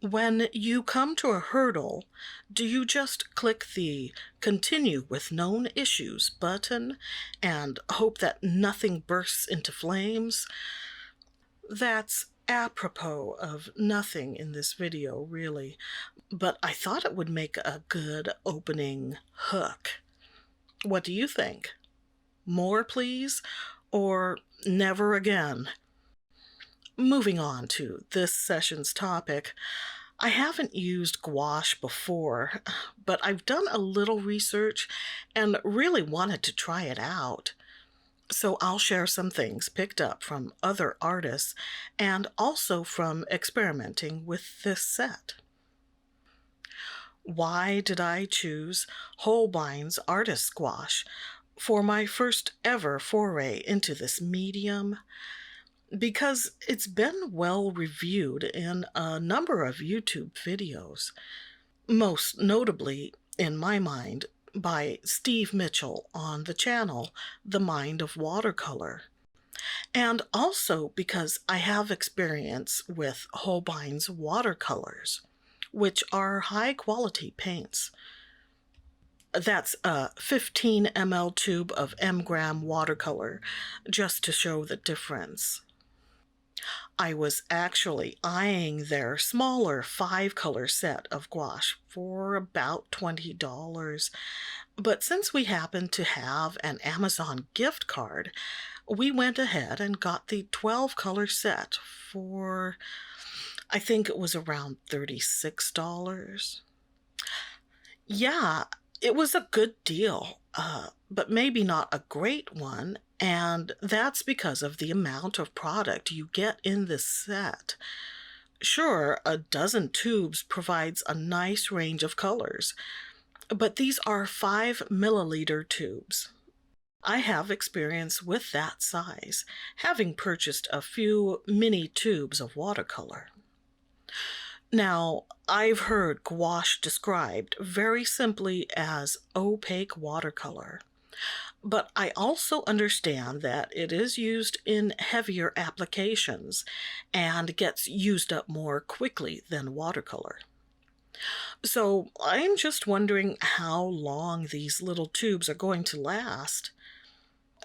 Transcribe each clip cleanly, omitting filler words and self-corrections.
When you come to a hurdle, do you just click the Continue with Known Issues button and hope that nothing bursts into flames? That's apropos of nothing in this video, really, but I thought it would make a good opening hook. What do you think? More, please? Or never again? Moving on to this session's topic, I haven't used gouache before, but I've done a little research and really wanted to try it out. So I'll share some things picked up from other artists and also from experimenting with this set. Why did I choose Holbein's Artists Gouache for my first ever foray into this medium? Because it's been well reviewed in a number of YouTube videos, most notably, in my mind, by Steve Mitchell on the channel The Mind of Watercolor, and also because I have experience with Holbein's watercolors, which are high-quality paints. That's a 15 ml tube of M-gram watercolor, just to show the difference. I was actually eyeing their smaller 5-color set of gouache for about $20, but since we happened to have an Amazon gift card, we went ahead and got the 12-color set for, I think it was around $36. Yeah, it was a good deal, but maybe not a great one, and that's because of the amount of product you get in this set. Sure, a dozen tubes provides a nice range of colors, but these are 5 milliliter tubes. I have experience with that size, having purchased a few mini tubes of watercolor. Now, I've heard gouache described very simply as opaque watercolor, but I also understand that it is used in heavier applications and gets used up more quickly than watercolor. So I'm just wondering how long these little tubes are going to last.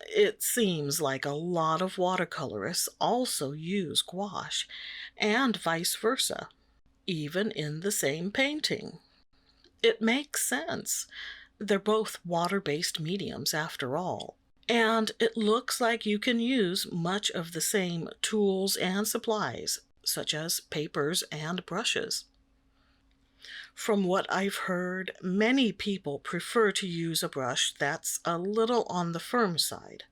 It seems like a lot of watercolorists also use gouache, and vice versa, even in the same painting. It makes sense. They're both water-based mediums after all, and it looks like you can use much of the same tools and supplies, such as papers and brushes. From what I've heard, many people prefer to use a brush that's a little on the firm side.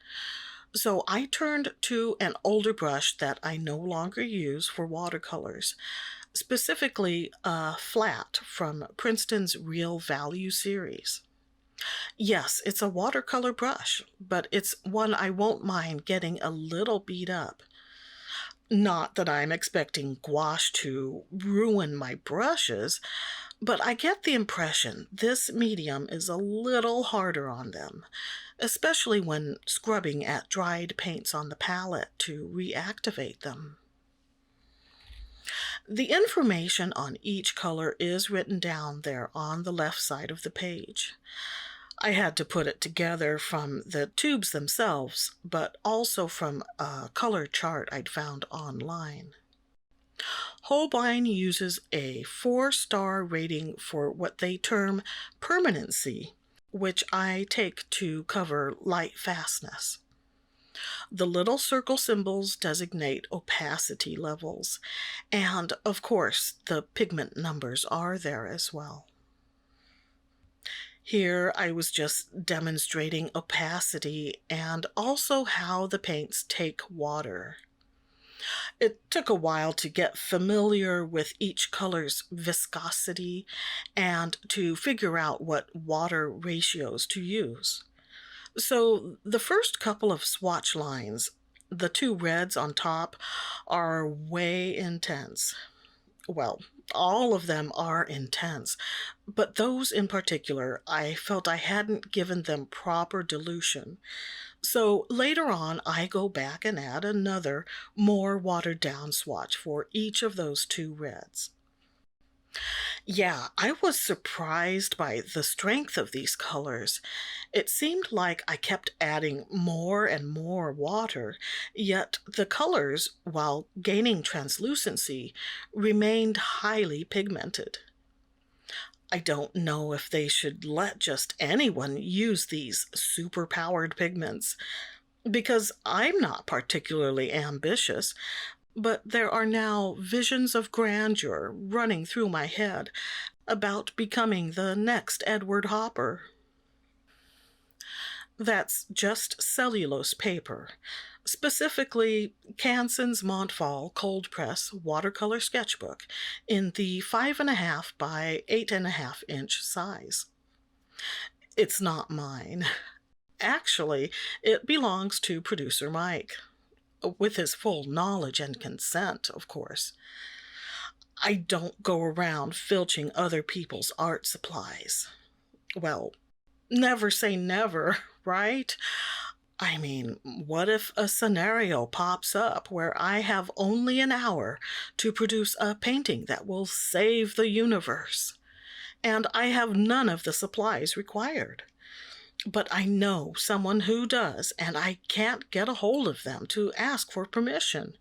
So I turned to an older brush that I no longer use for watercolors, specifically a flat from Princeton's Real Value series. Yes, it's a watercolor brush, but it's one I won't mind getting a little beat up. Not that I'm expecting gouache to ruin my brushes, but I get the impression this medium is a little harder on them, especially when scrubbing at dried paints on the palette to reactivate them. The information on each color is written down there on the left side of the page. I had to put it together from the tubes themselves, but also from a color chart I'd found online. Holbein uses a 4-star rating for what they term permanency, which I take to cover light fastness. The little circle symbols designate opacity levels, and of course the pigment numbers are there as well. Here I was just demonstrating opacity and also how the paints take water. It took a while to get familiar with each color's viscosity and to figure out what water ratios to use. So the first couple of swatch lines, the 2 reds on top, are way intense. Well, all of them are intense, but those in particular, I felt I hadn't given them proper dilution. So later on, I go back and add another, more watered down swatch for each of those 2 reds. Yeah, I was surprised by the strength of these colors. It seemed like I kept adding more and more water, yet the colors, while gaining translucency, remained highly pigmented. I don't know if they should let just anyone use these super-powered pigments, because I'm not particularly ambitious, but there are now visions of grandeur running through my head about becoming the next Edward Hopper. That's just cellulose paper, specifically Canson's Montval Cold Press Watercolor Sketchbook in the 5.5 by 8.5 inch size. It's not mine. Actually, it belongs to producer Mike, with his full knowledge and consent, of course. I don't go around filching other people's art supplies. Well, never say never, right? I mean, what if a scenario pops up where I have only an hour to produce a painting that will save the universe, and I have none of the supplies required? But I know someone who does, and I can't get a hold of them to ask for permission.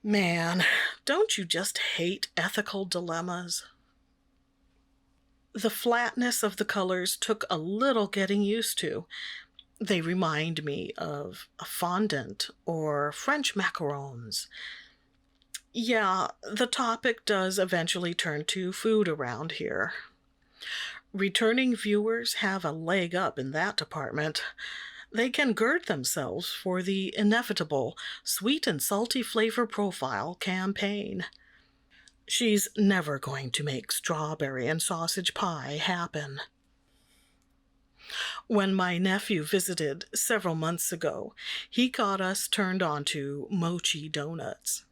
Man, don't you just hate ethical dilemmas? The flatness of the colors took a little getting used to. They remind me of a fondant or French macarons. Yeah, the topic does eventually turn to food around here. Returning viewers have a leg up in that department. They can gird themselves for the inevitable sweet and salty flavor profile campaign. She's never going to make strawberry and sausage pie happen. When my nephew visited several months ago, he got us turned on to mochi donuts.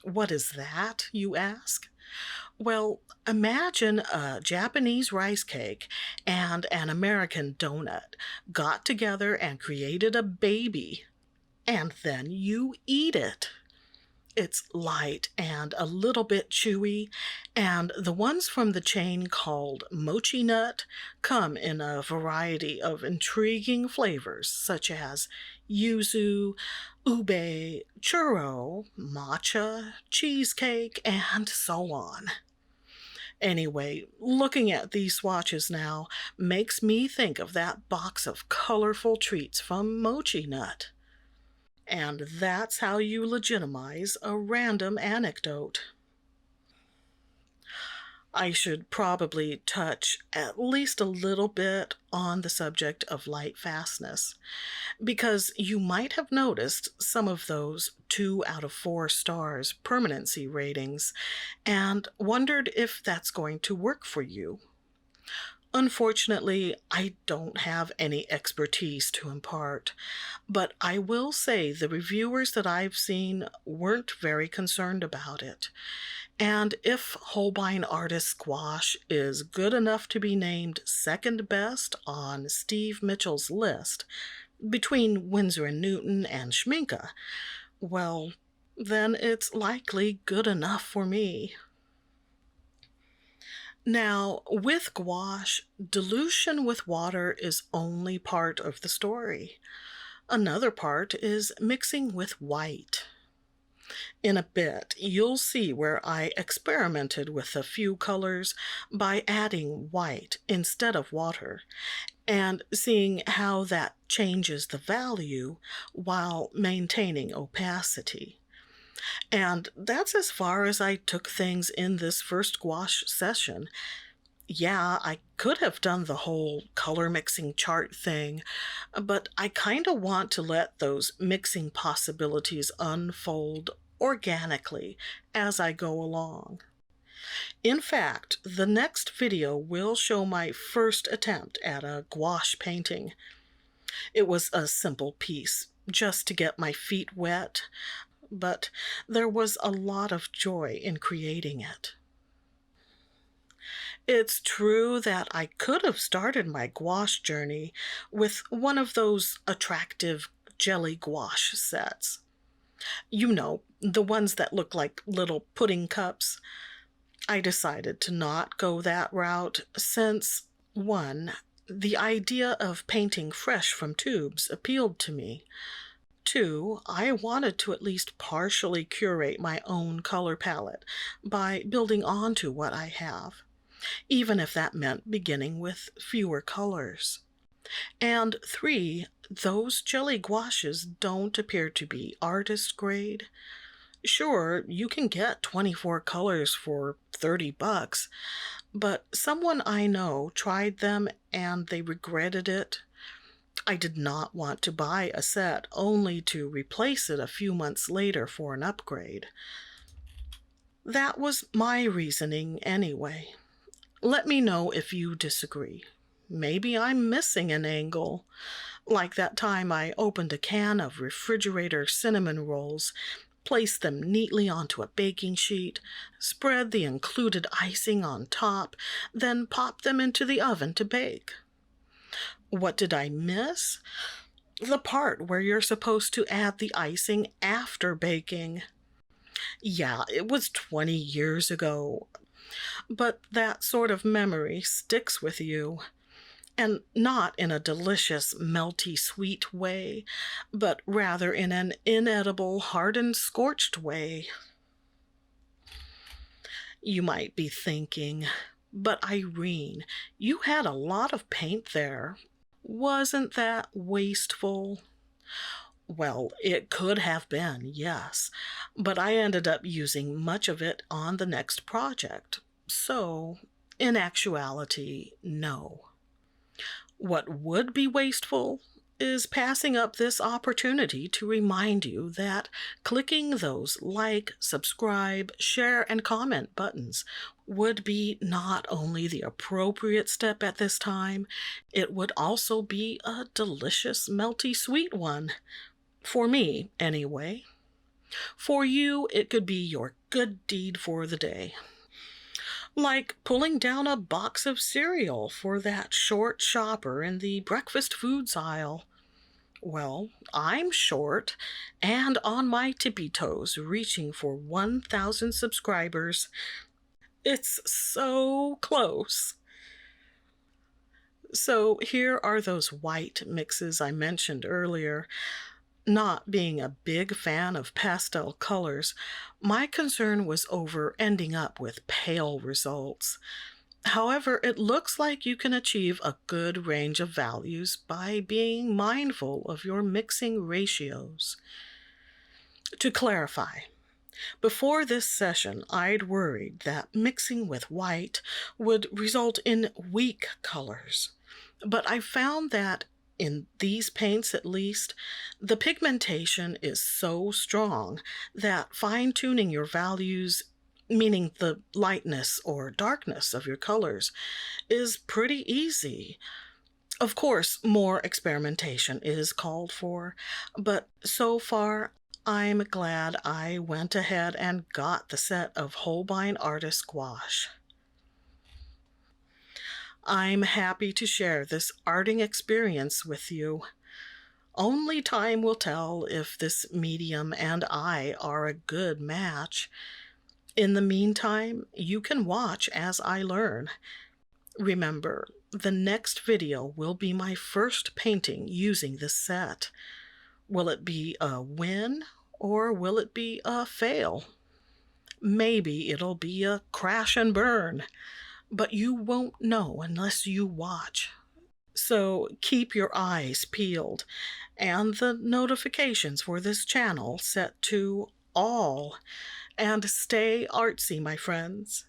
What is that, you ask? Well, imagine a Japanese rice cake and an American donut got together and created a baby, and then you eat it. It's light and a little bit chewy, and the ones from the chain called Mochi Nut come in a variety of intriguing flavors such as yuzu, ube, churro, matcha, cheesecake, and so on. Anyway, looking at these swatches now makes me think of that box of colorful treats from Mochi Nut. And that's how you legitimize a random anecdote. I should probably touch at least a little bit on the subject of light fastness, because you might have noticed some of those 2 out of 4 stars permanency ratings and wondered if that's going to work for you. Unfortunately, I don't have any expertise to impart, but I will say the reviewers that I've seen weren't very concerned about it. And if Holbein Artists Gouache is good enough to be named second best on Steve Mitchell's list, between Winsor & Newton and Schminke, well, then it's likely good enough for me. Now, with gouache, dilution with water is only part of the story. Another part is mixing with white. In a bit, you'll see where I experimented with a few colors by adding white instead of water, and seeing how that changes the value while maintaining opacity. And that's as far as I took things in this first gouache session. Yeah, I could have done the whole color mixing chart thing, but I kind of want to let those mixing possibilities unfold organically as I go along. In fact, the next video will show my first attempt at a gouache painting. It was a simple piece, just to get my feet wet, but there was a lot of joy in creating it. It's true that I could have started my gouache journey with one of those attractive jelly gouache sets. You know, the ones that look like little pudding cups. I decided to not go that route since, one, the idea of painting fresh from tubes appealed to me. Two, I wanted to at least partially curate my own color palette by building onto what I have, even if that meant beginning with fewer colors. And three, those jelly gouaches don't appear to be artist grade. Sure, you can get 24 colors for $30, but someone I know tried them and they regretted it. I did not want to buy a set only to replace it a few months later for an upgrade. That was my reasoning anyway. Let me know if you disagree. Maybe I'm missing an angle, like that time I opened a can of refrigerator cinnamon rolls, placed them neatly onto a baking sheet, spread the included icing on top, then popped them into the oven to bake. What did I miss? The part where you're supposed to add the icing after baking. Yeah, it was 20 years ago, but that sort of memory sticks with you. And not in a delicious, melty, sweet way, but rather in an inedible, hardened, scorched way. You might be thinking, but Irene, you had a lot of paint there. Wasn't that wasteful? Well, it could have been, yes, but I ended up using much of it on the next project. So, in actuality, no. What would be wasteful is passing up this opportunity to remind you that clicking those like, subscribe, share, and comment buttons would be not only the appropriate step at this time, it would also be a delicious, melty, sweet one. For me, anyway. For you, it could be your good deed for the day. Like pulling down a box of cereal for that short shopper in the breakfast foods aisle. Well, I'm short and on my tippy toes reaching for 1,000 subscribers. It's so close. So here are those white mixes I mentioned earlier. Not being a big fan of pastel colors, my concern was over ending up with pale results. However, it looks like you can achieve a good range of values by being mindful of your mixing ratios. To clarify, before this session, I'd worried that mixing with white would result in weak colors, but I found that in these paints at least, the pigmentation is so strong that fine-tuning your values, meaning the lightness or darkness of your colors, is pretty easy. Of course, more experimentation is called for, but so far, I'm glad I went ahead and got the set of Holbein Artists Gouache. I'm happy to share this arting experience with you. Only time will tell if this medium and I are a good match. In the meantime, you can watch as I learn. Remember, the next video will be my first painting using this set. Will it be a win or will it be a fail? Maybe it'll be a crash and burn. But you won't know unless you watch. So keep your eyes peeled and the notifications for this channel set to all. And stay artsy, my friends.